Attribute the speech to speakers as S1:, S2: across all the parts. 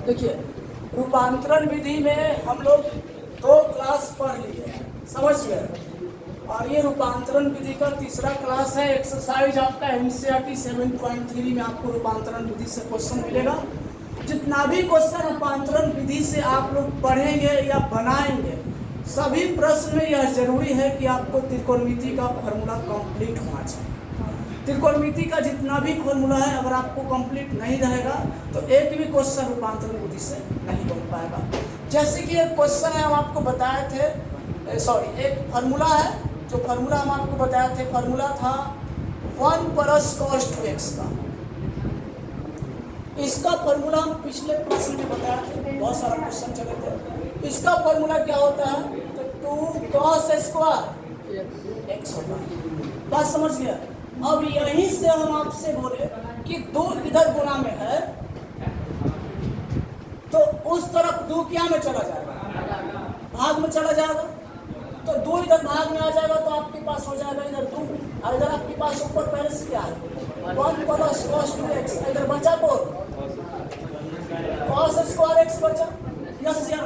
S1: देखिए, रूपांतरण विधि में हम लोग 2 क्लास पढ़ लिए हैं, समझ गए। और ये रूपांतरण विधि का तीसरा क्लास है। एक्सरसाइज आपका एनसीईआरटी 7.3 में आपको रूपांतरण विधि से क्वेश्चन मिलेगा। जितना भी क्वेश्चन रूपांतरण विधि से आप लोग पढ़ेंगे या बनाएंगे, सभी प्रश्न में यह जरूरी है कि आपको त्रिकोणमिति का फॉर्मूला कंप्लीट होना चाहिए। त्रिकोणमिति का जितना भी फॉर्मूला है, अगर आपको कंप्लीट नहीं रहेगा तो एक भी क्वेश्चन रूपांतरण विधि से नहीं बन पाएगा। जैसे कि एक क्वेश्चन है, हम आपको बताए थे, एक फार्मूला है, जो फार्मूला हम आपको बताए थे, फार्मूला था 1 + cos 2x का। इसका फार्मूला हम पिछले प्रश्न में बताए थे, बहुत सारा क्वेश्चन चले थे। इसका फार्मूला क्या होता है, तो 2 cos स्क्वायर x होता है। बात समझ गया। अब यहीं से हम आपसे बोले कि 2 इधर गुना में है, तो उस तरफ 2 क्या में चला जाएगा, भाग में चला जाएगा। तो 2 इधर भाग में आ जाएगा, तो आपके पास हो जाएगा इधर 2, और इधर आपके पास ऊपर पहले से क्या है 1 + cos 2x। इधर बचा कौन, cos स्क्वायर x बचा। यस या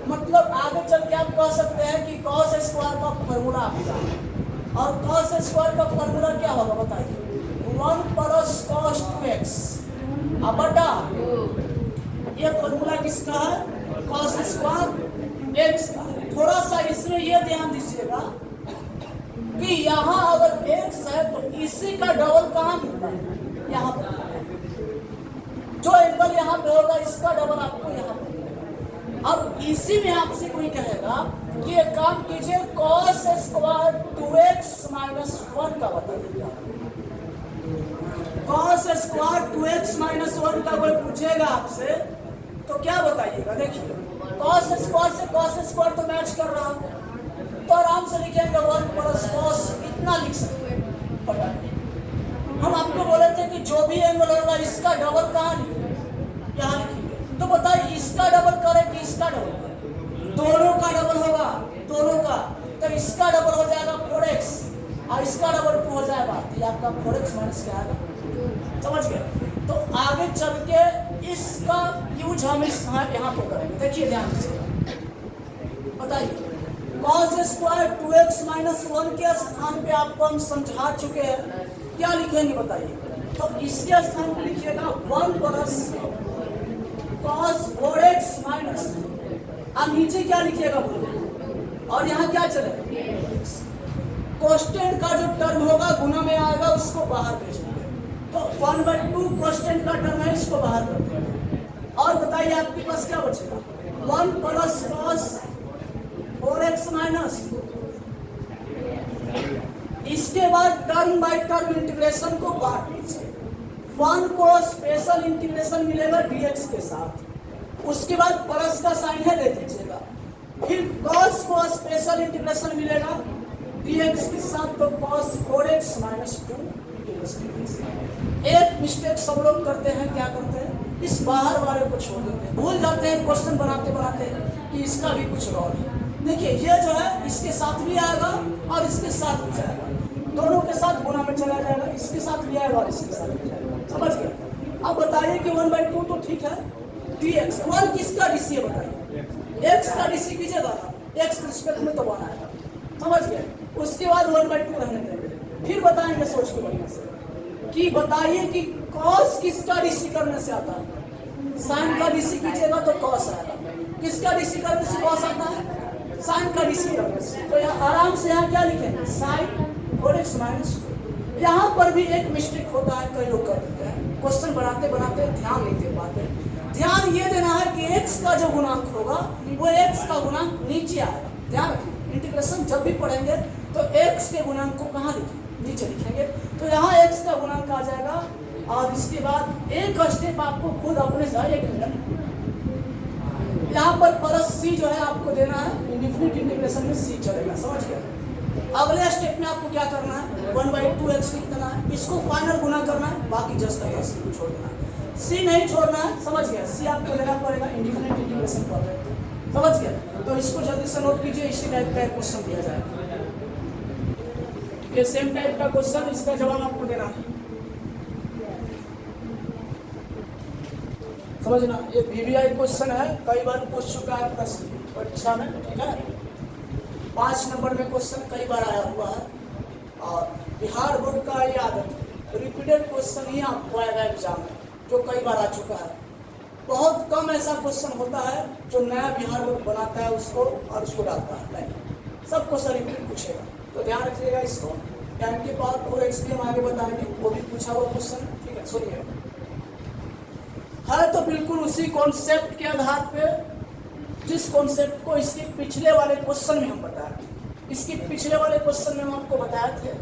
S1: मतलब आगे चल के आप कह सकते हैं कि cos स्क्वायर का फॉर्मूला आपका, और cos स्क्वायर का फॉर्मूला क्या होगा बताइए, 1 + cos 2x अब बटा, ये फॉर्मूला किसका है, cos स्क्वायर x का। थोड़ा सा इसमें यह ध्यान दीजिएगा कि यहाँ अगर x है तो इसी का डबल कहाँ मिलता है, यहाँ पर। जो एंगल यहाँ पे होगा इसका डबल आपको यहाँ पर। अब इसी में आपसे कोई कहेगा कि एक काम कीजिए, cos स्क्वायर 2x - 1 का बताइए। cos स्क्वायर 2x - 1 का कोई पूछेगा आपसे तो क्या बताइएगा। देखिए, cos स्क्वायर से cos स्क्वायर तो मैच कर रहा है, तो आराम से लिखेंगे 1 + cos, इतना लिख सकते हैं। हम आपको बोले थे कि जो भी एंगल होगा इसका डबल कहाँ लिखेंगे, यहाँ लिखेंगे। तो बताइए इसका डबल करें कि इसका डबल करें, दोनों का डबल होगा, दोनों का। तो इसका डबल हो जाएगा 4x और इसका डबल 2 हो जाएगा, तो ये आपका 4x - क्या आएगा, समझ गए। तो आगे चल के इसका यूज हम इस यहाँ पे करेंगे। देखिए ध्यान से बताइए, cos स्क्वायर 2x - 1 के स्थान पे आपको हम समझा चुके हैं, क्या लिखेंगे बताइए। तो इसके स्थान पे लिखिएगा 1 + cos 4x - अब नीचे क्या लिखिएगा और यहाँ क्या चलेगा, कांस्टेंट का जो टर्म होगा गुना में आएगा, उसको बाहर भेजेंगे। तो 1/2 कांस्टेंट का टर्म है, इसको बाहर कर देंगे। और बताइए आपके पास क्या बचेगा, 1 + cos 4x इसके बाद टर्म बाय टर्म इंटीग्रेशन को बांट लीजिए। 1 को स्पेशल इंटीग्रेशन मिलेगा dx के साथ, उसके बाद प्लस का साइन है दे दीजिएगा। फिर cos को स्पेशल इंटीग्रेशन मिलेगा dx के साथ, तो cos 4x - 2 इंटीग्रेशन। एक मिस्टेक सब लोग करते हैं, क्या करते हैं, इस बाहर वाले को छोड़ देते हैं, भूल जाते हैं क्वेश्चन बनाते बनाते कि इसका भी कुछ रोल है। देखिए ये जो है इसके साथ भी आएगा और इसके साथ भी जाएगा, दोनों के साथ गुना में चला जाएगा, इसके साथ भी आएगा और इसके साथ भी जाएगा, समझ गए। अब बताइए कि 1/2 तो ठीक है, dx 1 किसका डीसी है बताइए, x का डीसी कीजिएगा ना, x रिस्पेक्ट में तो 1 आएगा, समझ गए। उसके बाद 1/2 रहने देंगे। फिर बताएंगे सोच के बढ़िया से कि बताइए कि cos किसका डीसी करने से आता है, sin का डीसी कीजिएगा तो cos आएगा, किसका डीसी करने से cos आता है, sin का डीसी करने से। तो यहाँ आराम से यहाँ क्या लिखेंगे, sin 4x - 2। यहाँ पर भी एक मिस्टेक होता है, कई लोग कर देते हैं, क्वेश्चन बनाते बनाते ध्यान नहीं दे पाते। ध्यान ये देना है कि x का जो गुणांक होगा वो x का गुणांक नीचे आएगा। ध्यान रखिए, इंटीग्रेशन जब भी पढ़ेंगे तो x के गुणांक को कहाँ लिखेंगे, नीचे लिखेंगे। तो यहाँ x का गुणांक आ जाएगा, और इसके बाद एक स्टेप आपको खुद अपने से एक मिनट यहाँ पर प्लस c जो है आपको देना है, इंडिफिनिट इंटीग्रेशन में c चलेगा, समझ गए। अगले स्टेप में आपको क्या करना है, 1/2x लिख देना है, इसको फाइनल गुना करना है, बाकी जस्ट का c को छोड़ देना है। c नहीं छोड़ना है, समझ गया, c आपको लेना पड़ेगा, इंडिफिनिट इंटीग्रेशन कर रहे हैं, समझ गया। तो इसको जल्दी से नोट कीजिए, इसी टाइप का क्वेश्चन दिया जाएगा, ये सेम टाइप का क्वेश्चन, इसका जवाब आपको देना है। समझना, ये बीबीआई क्वेश्चन है, कई बार पूछ चुका है प्रश्न परीक्षा में, ठीक है। 5 नंबर में क्वेश्चन कई बार आया हुआ है और बिहार बोर्ड का ये आदत है, रिपीटेड क्वेश्चन ही आपको आएगा एग्जाम में, जो कई बार आ चुका है। बहुत कम ऐसा क्वेश्चन होता है जो नया बिहार बोर्ड बनाता है उसको और उसको डालता है, नहीं, सब क्वेश्चन रिपीट पूछेगा, तो ध्यान रखिएगा इसको। टाइम के बाद और एक्सप्लेन आगे बताएंगे, वो भी पूछा हुआ क्वेश्चन, ठीक है। सुनिए, है तो बिल्कुल उसी कॉन्सेप्ट के आधार पे जिस कॉन्सेप्ट को इसके पिछले वाले क्वेश्चन में हम बताए। इसके पिछले वाले क्वेश्चन में हम आपको बताए थे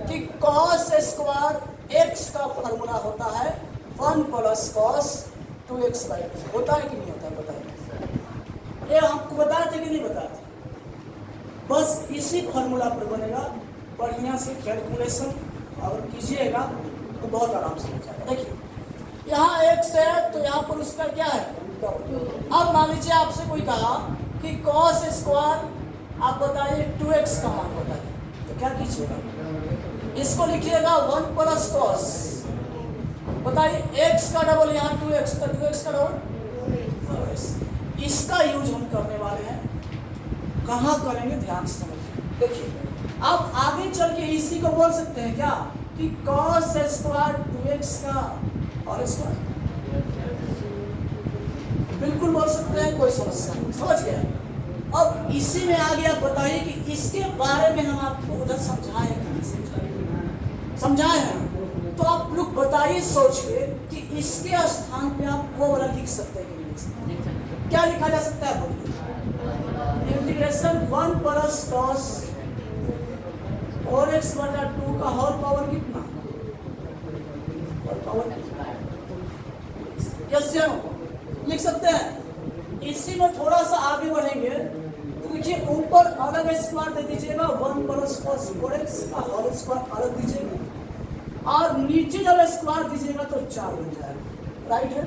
S1: कि cos स्क्वायर x का फॉर्मूला होता है 1 + cos 2x/2, होता है कि नहीं होता है, बताइए। ये आपको बताए थे कि नहीं बताए थे? बस इसी फॉर्मूला पर बनेगा, बढ़िया से कैलकुलेशन और कीजिएगा तो बहुत आराम से हो जाएगा। देखिए, यहाँ x है तो यहाँ पर उसका क्या है, अब मान लीजिए आपसे कोई कहा कि cos स्क्वायर आप बताइए 2x का मान बताइए, तो क्या कीजिएगा, इसको लिखिएगा 1 + cos, बताइए x का डबल यहाँ 2x का 2x का डबल, इसका यूज हम करने वाले हैं। कहाँ करेंगे, ध्यान से समझिए। देखिए, आप आगे चल के इसी को बोल सकते हैं क्या कि cos स्क्वायर 2x का और स्क्वायर, बिल्कुल बोल सकते हैं, कोई समस्या नहीं, समझ गया। अब इसी में आगे आप बताइए कि इसके बारे में हम आपको उधर समझाए हैं, तो आप लोग बताइए सोच के कि इसके स्थान पे आप वो वाला लिख सकते हैं कि नहीं लिख सकते। क्या लिखा जा सकता है, बोलिए। इंटीग्रेशन 1 + cos 4x/2 का होल पावर कितना, होल पावर यस या नो, लिख सकते हैं। इसी में थोड़ा सा आगे बढ़ेंगे तो देखिए, ऊपर अलग स्क्वायर दे दीजिएगा 1 + cos 4x का होल स्क्वायर अलग दीजिएगा और नीचे जब स्क्वायर दीजिएगा तो 4 बन जाएगा, राइट है,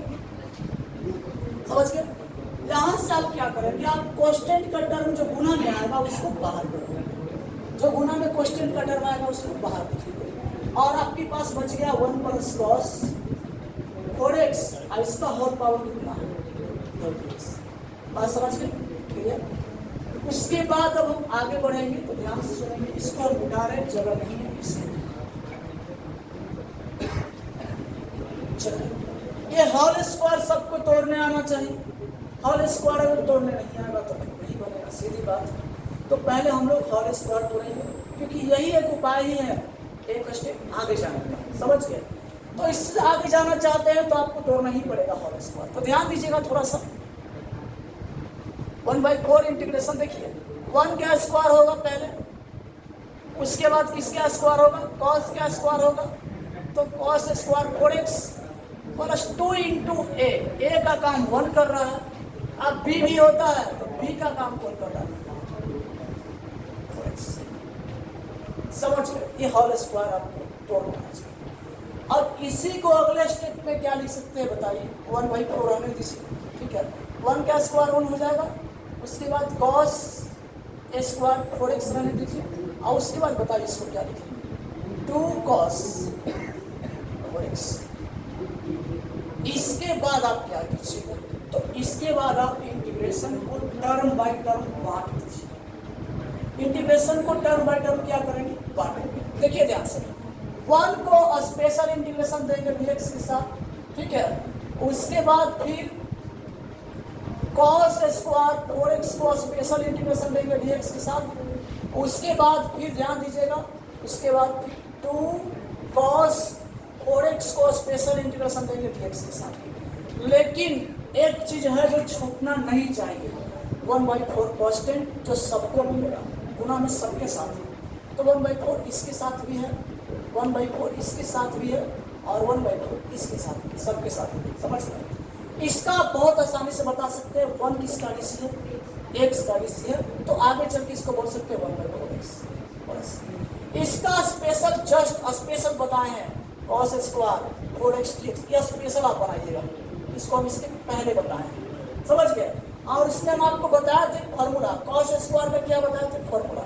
S1: समझ गए। यहाँ से आप क्या करेंगे, आप कोष्टेंट का टर्म जो गुना में आएगा उसको बाहर करोगे, जो गुना में कोष्टेंट का टर्म आएगा उसको बाहर लिखिए और आपके पास बच गया 1 + cos 4x, इसका होल पावर कितना है, 2x। बात समझ गए, क्लियर। उसके बाद अब हम आगे बढ़ेंगे तो ध्यान से सुनेंगे, इसको हम उठा रहे, जगह नहीं है इसमें। चलिए, ये होल स्क्वायर सबको तोड़ने आना चाहिए, होल स्क्वायर अगर तोड़ने नहीं आएगा तो नहीं बनेगा, सीधी बात। तो पहले हम लोग होल स्क्वायर तोड़ेंगे, क्योंकि यही एक उपाय ही है एक स्टेप आगे जाने का, समझ गए। तो इससे आगे जाना चाहते हैं तो आपको तोड़ना ही पड़ेगा होल स्क्वायर। तो ध्यान दीजिएगा थोड़ा सा, 1/4 इंटीग्रेशन, देखिए 1 का स्क्वायर होगा पहले, उसके बाद किसका स्क्वायर होगा, cos का स्क्वायर होगा, तो cos स्क्वायर 4x + 2 × a का काम 1 कर रहा है, अब b भी होता है तो b का काम कौन कर रहा है, 4x। समझ गए, ये होल स्क्वायर आपको तोड़ना चाहिए। अब इसी को अगले स्टेप में क्या लिख सकते हैं बताइए, 1/4 रहने दीजिए, ठीक है। 1 का स्क्वायर 1 हो जाएगा, उसके बाद cos स्क्वायर 4x रहने दीजिए और उसके बाद बताइए इसको क्या लिखेंगे, 2 cos 4x। इसके बाद आप क्या कीजिएगा, तो इसके बाद आप इंटीग्रेशन को टर्म बाय टर्म बांट दीजिए। इंटीग्रेशन को टर्म बाय टर्म क्या करेंगे, बांटेंगे। देखिए ध्यान से, 1 को स्पेशल इंटीग्रेशन देंगे dx के साथ, ठीक है। उसके बाद फिर cos स्क्वायर 4x को स्पेशल इंटीग्रेशन देंगे dx के साथ, उसके बाद फिर ध्यान दीजिएगा, उसके बाद 2 cos 4x को स्पेशल इंटीग्रेशन देंगे dx के साथ। लेकिन एक चीज है जो छूटना नहीं चाहिए, 1/4 कांस्टेंट जो सबको मिलेगा, गुना में सबके साथ है, तो 1/4 इसके साथ भी है, 1/4 इसके साथ भी है और 1/4 इसके साथ भी, सबके साथ भी, समझ गए। इसका बहुत आसानी से बता सकते हैं 1 किसका डिसी है, x का डिसी है, तो आगे चल के इसको बोल सकते हैं 1/4x बस। इसका स्पेशल जस्ट स्पेशल बताए हैं cos स्क्वायर 4x dx, यह स्पेशल आप बनाइएगा, इसको हम इसके पहले बताए हैं, समझ गए। और इसमें हम आपको बताए थे फॉर्मूला, cos स्क्वायर का क्या बताए थे फॉर्मूला,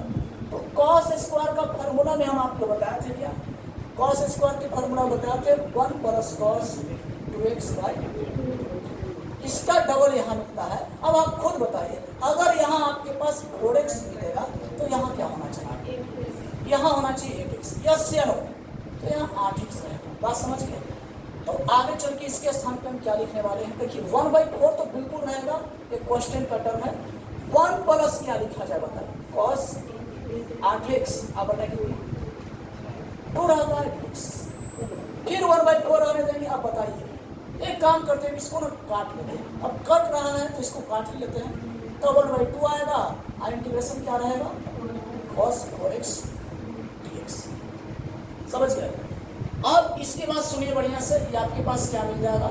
S1: तो cos स्क्वायर का फॉर्मूला में हम आपको बताए थे क्या, cos स्क्वायर की फॉर्मूला बताए थे 1 + cos 2x/, इसका डबल यहाँ मिलता है। अब आप खुद बताइए, अगर यहाँ आपके पास 4x मिलेगा तो यहाँ क्या होना चाहिए? यहाँ होना चाहिए 8x। यस या नो? तो यहाँ 8x रहेगा। बात समझ गए? तो आगे चल के इसके स्थान पर हम क्या लिखने वाले हैं? देखिए 1/4 तो बिल्कुल रहेगा, ये क्वेश्चन का टर्म है। 1 प्लस क्या लिखा जाए बताइए? cos 8x आप बताइए, तो रहता है x। फिर 1/4 आने देंगे। आप बताइए, एक काम करते हैं, इसको ना काट लेते हैं। अब कट रहा है तो इसको काट ही लेते हैं, तो 1/2 आएगा और इंटीग्रेशन क्या रहेगा? cos 4x dx। समझ गए? अब इसके बाद सुनिए बढ़िया से, ये आपके पास क्या मिल जाएगा?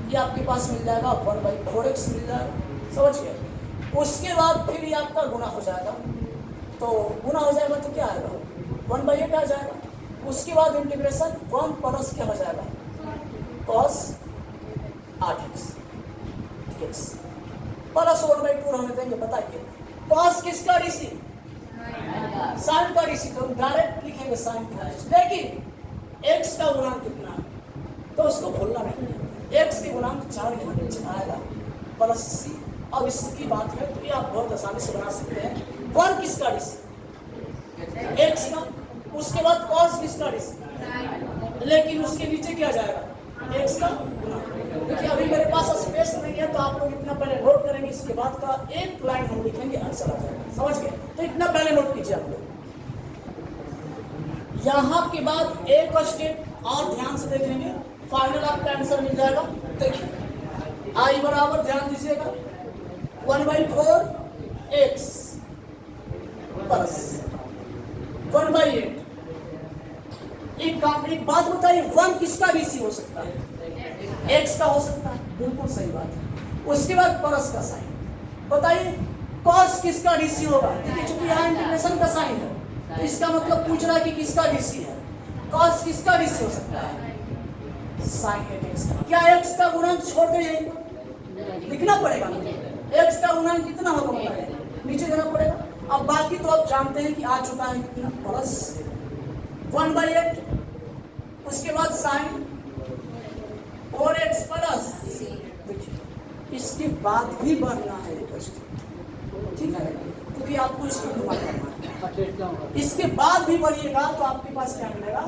S1: ये आपके पास मिल जाएगा 1/4x मिल जाएगा। समझ गए? उसके बाद फिर ये आपका गुना हो जाएगा, तो गुना हो जाएगा तो क्या आएगा? 1/8 आ जाएगा। उसके बाद इंटीग्रेशन 1 प्लस क्या हो जाएगा? cos 8x dx प्लस 1/2 रहने देंगे। बताइए cos किसका डीसी? साइन का डीसी। तो हम डायरेक्ट लिखेंगे साइन का। लेकिन x का गुणांक कितना है तो उसको भूलना नहीं है। x के गुणांक 4 यहाँ नीचे आएगा प्लस c। अब इसकी बात है तो ये आप बहुत आसानी से बना सकते हैं। 1 किसका डीसी? x का। उसके बाद cos किसका डीसी? लेकिन उसके नीचे क्या जाएगा? x का गुणांक। देखिए अभी मेरे पास स्पेस नहीं है, तो आप लोग इतना पहले नोट करेंगे, इसके बाद का एक लाइन हम लिखेंगे, आंसर आ जाएगा। समझ गए? तो इतना पहले नोट कीजिए आप लोग। यहाँ के बाद एक स्टेप और ध्यान से देखेंगे, फाइनल आपका आंसर मिल जाएगा। देखिए आई बराबर, ध्यान दीजिएगा, 1/4x प्लस 1/8। एक बात बताइए, 1 किसका डीसी हो सकता है? x का हो सकता है। बिल्कुल सही बात है। उसके बाद प्लस का साइन। बताइए cos किसका डीसी होगा? देखिए चूंकि यहाँ इंटीग्रेशन का साइन है, तो इसका मतलब पूछ रहा है कि किसका डीसी है। cos किसका डीसी हो सकता है? sin 8x का। क्या x का गुणांक छोड़ दे, यहीं पर लिखना पड़ेगा। x का गुणांक कितना होगा बताइए? नीचे देना पड़ेगा। अब बाकी तो आप जानते हैं कि आ चुका है कितना? प्लस 1/8। उसके बाद साइन 4x प्लस। देखिए इसके बाद भी बढ़ना है ये क्वेश्चन, ठीक है, क्योंकि आपको इसको गुना करना है। इसके बाद भी बढ़िएगा तो आपके पास क्या मिलेगा?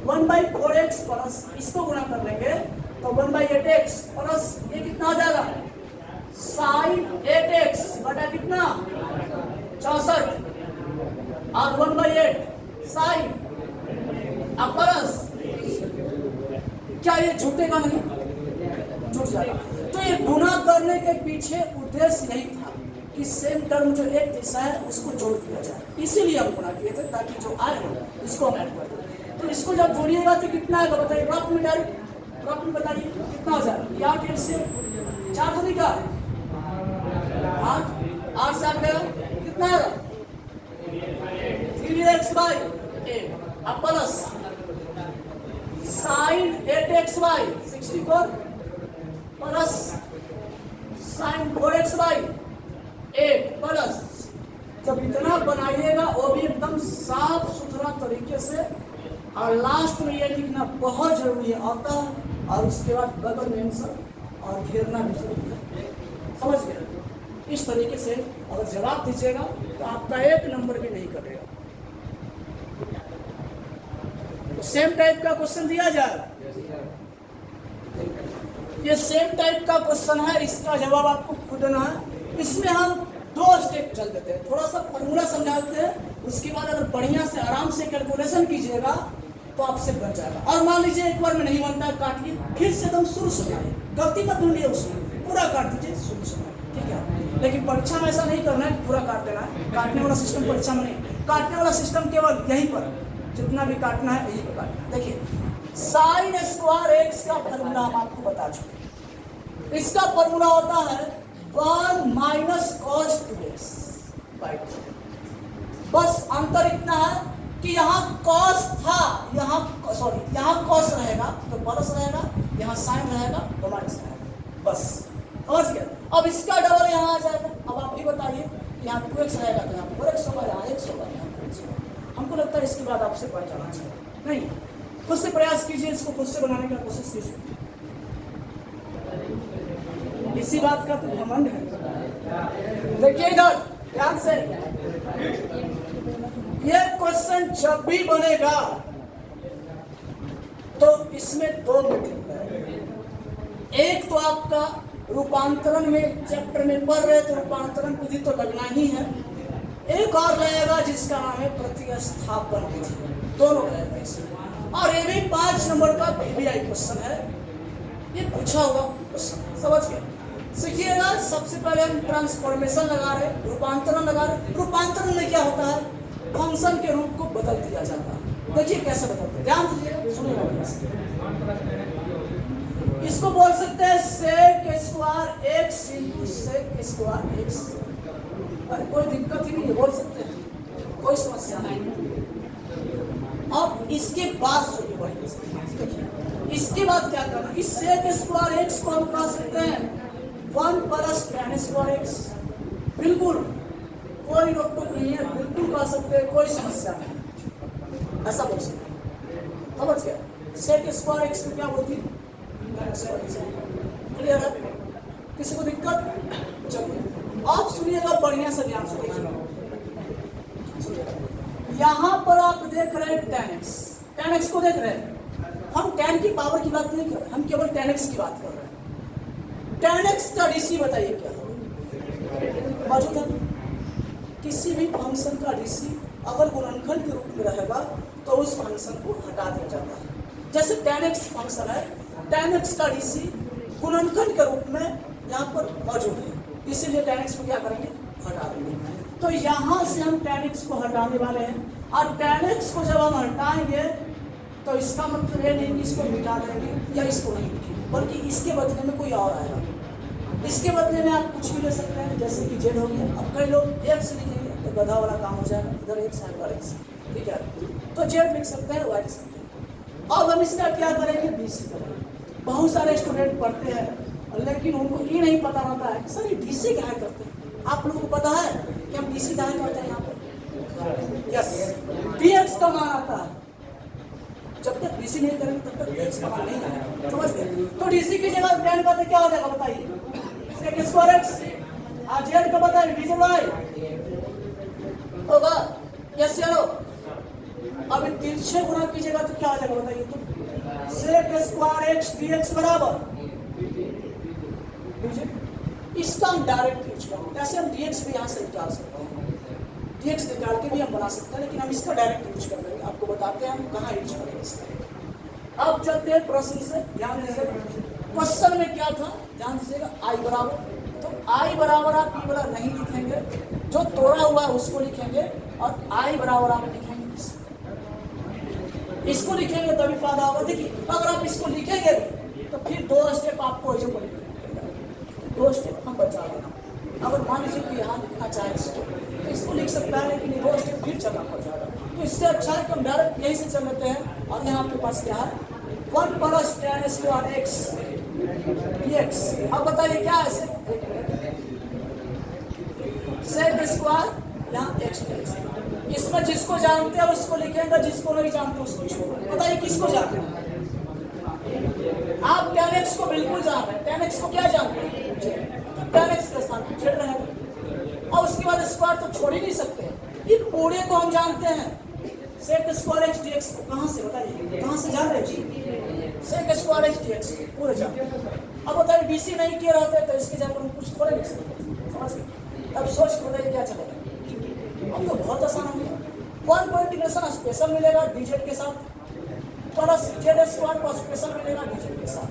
S1: 1/4x प्लस, इसको गुना कर लेंगे तो 1/8x प्लस ये कितना आ जाएगा? sin 8x बटा कितना? 64 और 1/8 sin प्लस। क्या ये झूठेगा नहीं? जुट जाएगा। तो ये गुना करने के पीछे उद्देश्य यही था कि सेम टर्म जो एक दिशा है उसको जोड़ दिया जाए, इसीलिए हम गुना किए थे, ताकि जो आए इसको हम ऐड कर दें। तो इसको जब जोड़िएगा तो कितना आएगा बताइए? रफ में डायरेक्ट रफ में बताइए कितना हो जाएगा? क्या फिर से 4 तो का 8 से 8 गया, कितना आएगा? 3x/8 plus sin 8x/64 plus sin 4x/8 plus. जब इतना बनाइएगा वो भी एकदम साफ सुथरा तरीके से, और लास्ट में ये लिखना बहुत जरूरी है आता है, और उसके बाद बगल में आंसर और घेरना भी जरूरी है। समझ गए? इस तरीके से अगर जवाब दीजिएगा तो आपका 1 नंबर भी नहीं कटेगा। सेम टाइप का क्वेश्चन दिया जाए, ये सेम टाइप का क्वेश्चन है, इसका जवाब आपको खुद देना है। इसमें हम 2 स्टेप चल देते हैं, थोड़ा सा फॉर्मूला समझाते हैं, उसके बाद अगर बढ़िया से आराम से कैलकुलेशन कीजिएगा तो आपसे बन जाएगा। और मान लीजिए एक बार में नहीं बनता है, काटिए, फिर से एकदम शुरू से बनाइए, गलती मत ढूंढिए, उसमें पूरा काट दीजिए शुरू से, ठीक है। लेकिन परीक्षा में ऐसा नहीं करना है कि पूरा काट देना है, काटने वाला सिस्टम परीक्षा में नहीं, काटने वाला सिस्टम केवल यहीं पर, जितना भी काटना है यही पर काटना। देखिए sin स्क्वायर x का फॉर्मूला हम आपको बता चुके। इसका फॉर्मूला होता है 1 - cos 2x/2। बस अंतर इतना है कि यहाँ cos था, यहाँ cos रहेगा तो प्लस रहेगा, यहाँ sin रहेगा तो माइनस रहेगा, बस समझ गया। अब इसका डबल यहाँ आ जाएगा। अब आप ही बताइए, यहाँ 2x रहेगा तो यहाँ 4x होगा, यहाँ x होगा, यहाँ 4x होगा। हमको लगता है इसके बाद आपसे पढ़ जाना चाहिए, नहीं? खुद से प्रयास कीजिए, इसको खुद से बनाने का कोशिश कीजिए। इसी बात का तो घमंड है। देखिए इधर ध्यान से, ये क्वेश्चन जब भी बनेगा तो इसमें दो मीटिंग है। एक तो आपका रूपांतरण में चैप्टर में पढ़ रहे तो रूपांतरण विधि तो लगना ही है, एक और रहेगा जिसका नाम है प्रतिस्थापन विधि, दोनों रहेगा इसमें। और ये भी 5 नंबर का VBI क्वेश्चन है, ये पूछा हुआ क्वेश्चन, समझ गए। सीखिएगा, सबसे पहले हम ट्रांसफॉर्मेशन लगा रहे, रूपांतरण लगा रहे। रूपांतरण में क्या होता है, फंक्शन के रूप को बदल दिया जाता है। देखिए कैसे बदलते हैं, ध्यान दीजिए, सुनिएगा। इसको बोल सकते हैं sec square x into sec square x. अरे कोई दिक्कत ही नहीं है, बोल सकते हैं, कोई समस्या नहीं। अब इसके बाद सुनिए बढ़िया, इसके बाद क्या करना, इस सेक स्क्वायर एक्स को हम कह सकते हैं 1 + tan स्क्वायर एक्स। बिल्कुल कोई रोक टोक नहीं है, बिल्कुल कह सकते हैं, कोई समस्या नहीं, ऐसा बोल सकते हैं, समझ गया। सेक स्क्वायर एक्स को क्या बोलती है, क्लियर है, किसी को दिक्कत? चलिए आप सुनिएगा बढ़िया से, ध्यान से देखिएगा। यहाँ पर आप देख रहे हैं tan x को देख रहे हैं। हम tan की पावर की बात नहीं कर रहे, हम केवल tan x की बात कर रहे हैं। tan x का DC बताइए क्या मौजूद है? किसी भी फंक्शन का DC अगर गुणनखंड के रूप में रहेगा तो उस फंक्शन को हटा दिया जाता है। जैसे tan x फंक्शन है, tan x का DC गुणनखंड के रूप में यहाँ पर मौजूद है, इसीलिए tan x को क्या करेंगे, हटा देंगे। तो यहाँ से हम tan x को हटाने वाले हैं, और tan x को जब हम हटाएंगे तो इसका मतलब ये नहीं कि इसको मिटा देंगे या इसको नहीं लिखेंगे, बल्कि इसके बदले में कोई और आएगा। इसके बदले में आप कुछ भी ले सकते हैं, जैसे कि z हो गया। अब कई लोग x लिखेंगे तो गधा वाला काम हो जाएगा, इधर x आएगा x, ठीक है, तो z लिख सकते हैं, y लिख सकते हैं। अब हम इसका क्या करेंगे, DC करेंगे। बहुत सारे स्टूडेंट पढ़ते हैं लेकिन उनको ये नहीं पता होता है कि सर ये DC क्या करते हैं। आप लोगों को पता है कि हम DC क्या करते हैं यहाँ पर? यस, dx का मान आता है। जब तक DC नहीं करेंगे तब तक dx का मान नहीं आएगा, समझ गए। तो DC की जगह tan का क्या हो जाएगा बताइए, sec स्क्वायर x, और z का बताइए dz होगा, यस या नो। अब तिरछे गुणा कीजिएगा तो क्या हो जाएगा बताइए, तो sec स्क्वायर x dx बराबर, इसका हम डायरेक्ट यूज करेंगे। ऐसे हम dx भी यहाँ से निकाल सकते हैं, dx निकाल के भी हम बना सकते हैं, लेकिन हम इसका डायरेक्ट यूज कर लेंगे। आपको बताते हैं हम कहाँ यूज करेंगे इसका। अब चलते हैं प्रश्न से, ध्यान दीजिएगा। क्वेश्चन में क्या था, ध्यान दीजिएगा, i बराबर, तो i बराबर आप ई वाला नहीं लिखेंगे, जो तोड़ा हुआ है उसको लिखेंगे, और i बराबर आप लिखेंगे इसको लिखेंगे तभी फायदा होगा। देखिए अगर आप इसको लिखेंगे तो फिर 2 स्टेप आपको जो पड़ेगा, 2 स्टेप हम बचा लेना। अगर मान लीजिए कि यहाँ लिखना चाहे इसको तो इसको लिख सकता है, लेकिन 2 स्टेप फिर चलना पड़ जाएगा। तो इससे अच्छा है कि हम डायरेक्ट यहीं से चल लेते हैं। और यहाँ आपके पास क्या है, 1 + tan स्क्वायर x dx। अब बताइए क्या है, सेक स्क्वायर यहाँ x dx। इसमें जिसको जानते हैं उसको लिखेंगे, जिसको नहीं जानते उसको छोड़ो। बताइए किसको जानते हैं आप? tan x को बिल्कुल जान रहे हैं, tan x को क्या जानते हैं, तो tan x के स्थान पर z रहेगा, और उसके बाद स्क्वायर तो छोड़ ही नहीं सकते। ये पूरे को हम जानते हैं, सेक स्क्वायर x dx को कहाँ से बताइए, कहाँ से जान रहे हैं, सेक स्क्वायर x dx पूरे जानते हैं। अब बताइए DC नहीं किया रहता है तो इसके जगह हम कुछ थोड़े लिख सकते, समझ गए। अब सोच के बताइए क्या चलेगा, हम तो बहुत आसान हो गया। 1 को इंटीग्रेशन स्पेशल मिलेगा dz के साथ, प्लस z स्क्वायर को स्पेशल मिलेगा dz के साथ।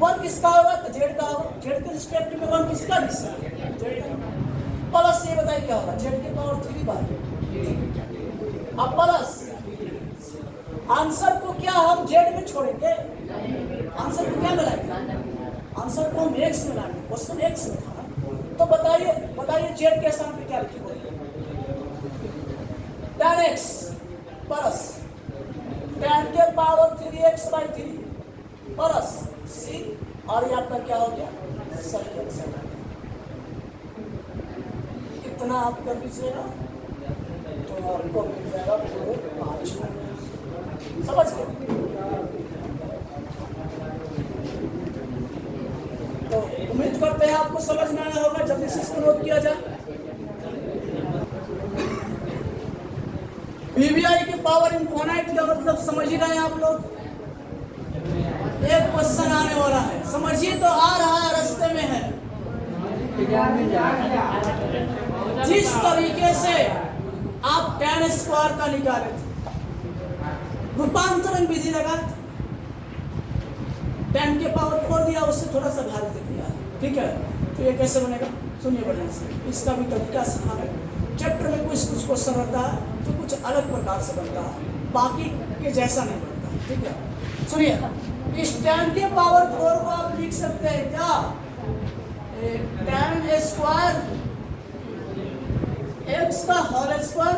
S1: 1 किसका होगा तो z का होगा, z के रिस्पेक्ट में 1 किसका हिस्सा है, z का। प्लस ये बताइए क्या होगा, z की पावर 3 बार। अब प्लस आंसर को क्या हम z में छोड़ेंगे, आंसर को क्या मिलाएंगे, आंसर को हम x में लाएंगे। क्वेश्चन x में था, तो बताइए z के स्थान पे क्या लिखेंगे, tan x प्लस tan के पावर 3x/3 प्लस c, और ये आपका क्या हो गया, सही आंसर। इतना आप कर लीजिएगा तो आपको मिल जाएगा पूरे 5 समझ गए। तो उम्मीद आपको समझ में आया होगा, जल्दी से इसको नोट किया जाए। वीवीआई की पावर इनफाइनाइट का मतलब समझ ही रहे हैं आप लोग। एक क्वेश्चन आने वाला है, समझिए तो आ रहा है, रास्ते में है। जिस तरीके से आप tan स्क्वायर का निकाले थे, रूपांतरण विधि लगा, tan के पावर 4 दिया, उससे थोड़ा सा भारी दे दिया, ठीक है। तो ये कैसे बनेगा, सुनिए बढ़िया से, इसका भी तरीका सिखा रहे। चैप्टर में कुछ क्वेश्चन रहता है जो कुछ अलग प्रकार से बनता है, बाकी के जैसा नहीं बनता, ठीक है। सुनिए, इस tan के पावर 4 को आप लिख सकते हैं क्या, tan स्क्वायर x का होल स्क्वायर।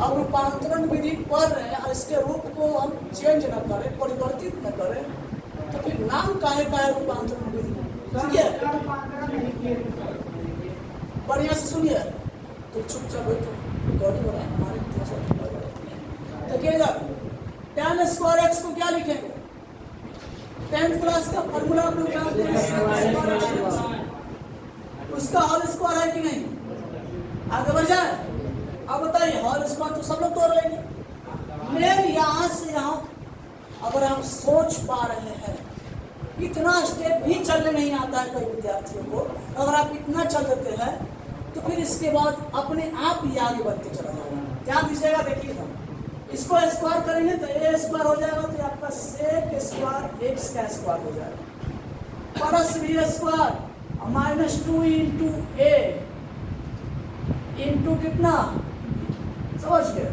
S1: अब रूपांतरण विधि पढ़ रहे हैं, इसके रूप को हम चेंज न करें, परिवर्तित न करें, तो फिर नाम काहे का है रूपांतरण विधि, बढ़िया से सुनिए। तो चुपचाप बैठो, रिकॉर्डिंग हो रहा है हमारे। देखिएगा, tan स्क्वायर x को क्या लिखेंगे, 10th क्लास का फॉर्मूला आप लोग जानते हैं, उसका होल स्क्वायर है कि नहीं। आगे बढ़ जाए, अब बताइए, होल स्क्वायर तो सब लोग तोड़ लेंगे। मेन यहाँ से यहाँ अगर आप सोच पा रहे हैं, इतना स्टेप भी चलने नहीं आता है कई विद्यार्थियों को, अगर आप इतना चल देते हैं तो फिर इसके बाद अपने आप ही आगे बढ़ते चला जाएगा। क्या दीजिएगा, देखिएगा, इसको स्क्वायर करेंगे तो a स्क्वायर हो जाएगा, तो आपका sec स्क्वायर x का स्क्वायर हो जाएगा, plus b square -2 into a into कितना, समझ गए।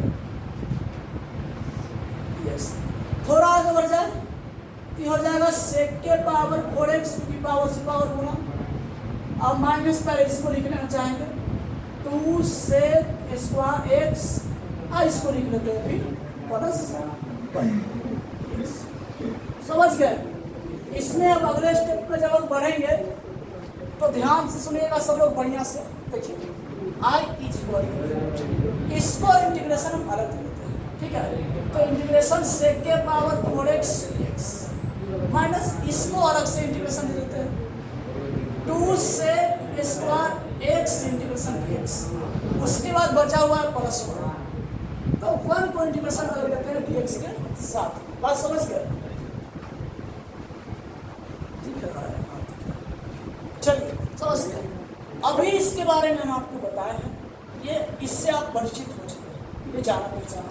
S1: यस, थोड़ा आगे बढ़ जाए तो हो जाएगा sec के पावर 4x की पावर से पावर गुना, अब माइनस पर इसको लिख लेना चाहेंगे 2 sec स्क्वायर x, इसको लिख लेते हैं फिर प्लस, समझ गए। इसमें अब अगले स्टेप में जब हम बढ़ेंगे तो ध्यान से सुनिएगा सब लोग बढ़िया से, देखिए आई इसको इंटीग्रेशन हम अलग लेते हैं, ठीक है। तो इंटीग्रेशन sec के पावर 4x dx माइनस इसको अलग से इंटीग्रेशन लेते हैं 2 sec square x integration dx, उसके बाद बचा हुआ है प्लस 1, तो 1 को इंटीग्रेशन कर लेते हैं dx के साथ। बात समझ गए, ठीक है। चलिए समझ गए। अभी इसके बारे में हम आपको बताए हैं, ये इससे आप परिचित हो चुके हैं, ये जाना पहचाना।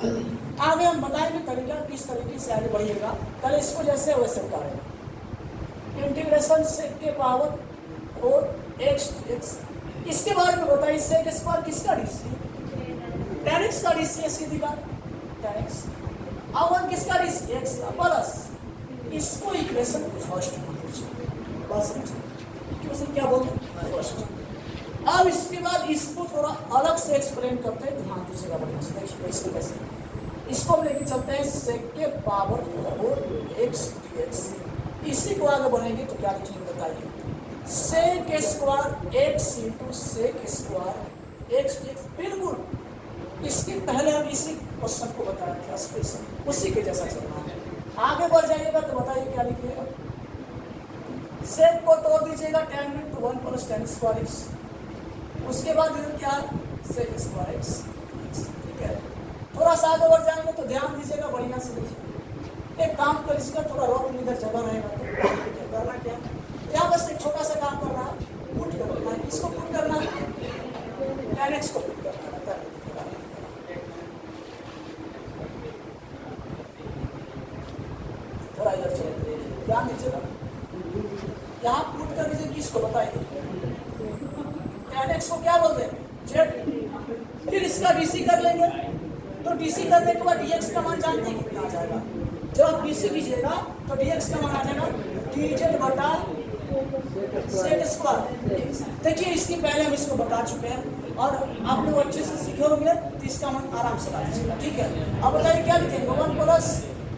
S1: आगे हम बताएंगे तरीका किस तरीके से आगे बढ़िएगा, पहले इसको जैसे वैसे बताएंगे। इंटीग्रेशन sec के पावर 4x dx, इसके बारे में बताइए, sec स्क्वायर किसका डीसी, tan x का डीसी, इसकी दीवार tan x, अब 1 किसका डीसी, x का, प्लस इसको इक्वेशन फर्स्ट मान लीजिए, बस समझिए इक्वेशन क्या बोलते हैं फर्स्ट। अब इसके बाद इसको थोड़ा अलग से एक्सप्लेन करते हैं, ध्यान दीजिएगा बढ़िया से, देखिए इसको कैसे, इसको हम लेके चलते हैं sec के पावर 4x dx, इसी को आगे बढ़ेंगे तो क्या लिखेंगे बताइए, sec square x into sec square x dx। बिल्कुल इसके पहले हम इसी क्वेश्चन को बता रहे थे स्पेशल, उसी के जैसा चलना है। आगे बढ़ जाइएगा तो बताइए क्या लिखिएगा, sec को तोड़ दीजिएगा tan into 1 plus tan square x, उसके बाद क्या sec स्क्वायर x, ठीक है। थोड़ा सा आगे बढ़ जाएंगे तो ध्यान दीजिएगा बढ़िया से, देखिए एक काम कर, इसका थोड़ा रॉक इधर जगह रहेगा तो करना क्या, यहाँ बस एक छोटा सा काम करना है, पुट करना है, इसको पुट करना है, tan x को पुट करना है, थोड़ा इधर चलिए, ध्यान दीजिएगा, यहाँ पुट कर दीजिए, किसको बताइए, tan x को क्या बोलते हैं z, फिर इसका डीसी कर लेंगे, तो डीसी करने के बाद dx का मान जानते हैं कितना आ जाएगा, जब आप डीसी कीजिएगा तो dx का मान आ जाएगा dz बटा sec स्क्वायर। देखिए इसके पहले हम इसको बता चुके हैं और आप लोग अच्छे से सीखे होंगे, तो इसका मान आराम से ला दीजिएगा, ठीक है। अब बताइए क्या लिखेंगे, 1 प्लस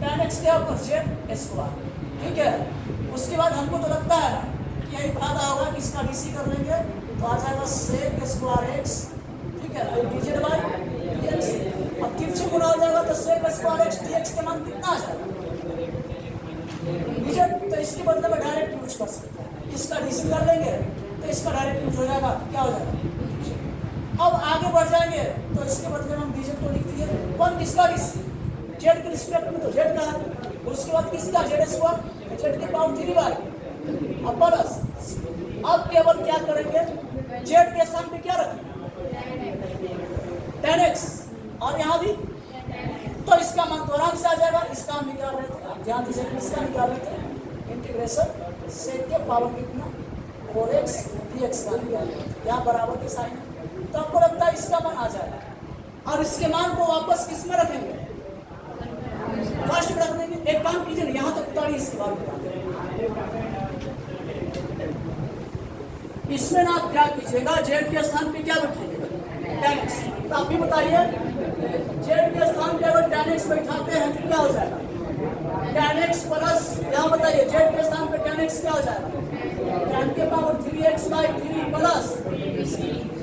S1: tan x के ऊपर z स्क्वायर, ठीक है। उसके बाद हमको तो लगता है कि यही फायदा होगा कि इसका डीसी कर लेंगे तो आ जाएगा sec स्क्वायर x, ठीक है, dz बाय dx। अब तिरछे गुना हो जाएगा तो sec स्क्वायर x dx के मान कितना आ जाएगा, dz, तो इसके बदले में डायरेक्ट यूज कर सकते हैं, इसका डीसी कर लेंगे तो इसका डायरेक्ट यूज हो जाएगा, क्या हो जाएगा। अब आगे बढ़ जाएंगे तो इसके बदले में हम डीजेड को लिख दिए, वन किसका डीसी, जेड के रिस्पेक्ट में तो जेड का है, उसके बाद किसका जेड स्क्वायर, जेड के पावर 3 बार अब प्लस। अब केवल क्या करेंगे, जेड के स्थान पे क्या रखेंगे 10x, और यहाँ भी तो इसका मान तो आराम से आ जाएगा। इसका हम निकाल रहे थे, आप ध्यान दीजिए, इसका निकाल रहे थे इंटीग्रेशन सेक के पावर कितना 4x dx का निकाल रहे थे, यहाँ बराबर के साइन है, तो आपको लगता है इसका मान आ जाएगा। और इसके मान को वापस किस में रखेंगे, फर्स्ट में रख देंगे। एक काम कीजिए ना, यहाँ तक उतारिए, इसके बाद इसमें ना आप क्या कीजिएगा, जेड के स्थान पे क्या रखेंगे 10x। तो आप भी बताइए, जेड के स्थान पे अगर 10x बैठाते हैं तो क्या हो जाएगा 10x प्लस, यहाँ बताइए जेड के स्थान पे 10x क्या हो जाएगा 10 के पावर 3x/3 प्लस।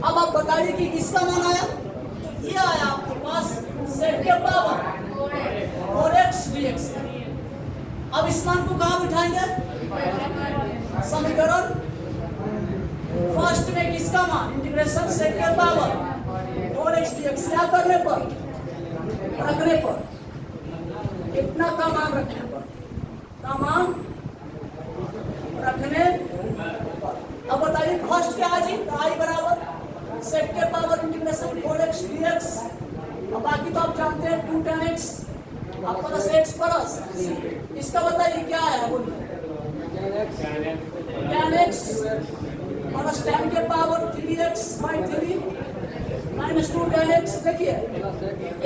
S1: अब आप बताइए कि किसका मान आया, तो ये आया आपके पास सेक के पावर 4x dx। अब इस मान को कहाँ बिठाएंगे, समीकरण फर्स्ट में किसका मान, इंटीग्रेशन सेक के पावर 4x dx, क्या करने पर, रखने पर, कितना का मान रखने पर, का मान रखने पर। अब बताइए फर्स्ट क्या है जी, आई बराबर सेक के पावर इंटीग्रेशन 4x dx, अब बाकी तो आप जानते हैं 2 10x अब प्लस x प्लस, इसका बताइए क्या है, बोलिए 10x प्लस 10 के पावर 3x/3 माइनस 2 10x। देखिए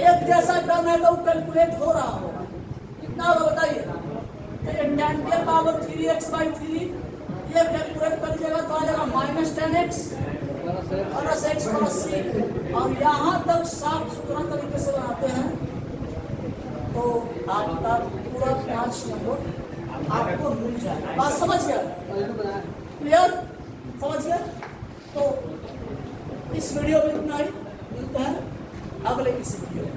S1: एक जैसा टर्म है तो कैलकुलेट हो रहा होगा, कितना होगा बताइए, 10 के पावर 3x/3 ये कैलकुलेट कर लीजिएगा तो आ जाएगा -10x plus x plus c। और यहाँ तक साफ सुथरा तरीके से बनाते हैं तो आपका पूरा 5 नंबर आपको मिल जाएगा। बात समझ गया, क्लियर, समझ गया। तो इस वीडियो में इतना ही, मिलते हैं अगले किसी वीडियो में।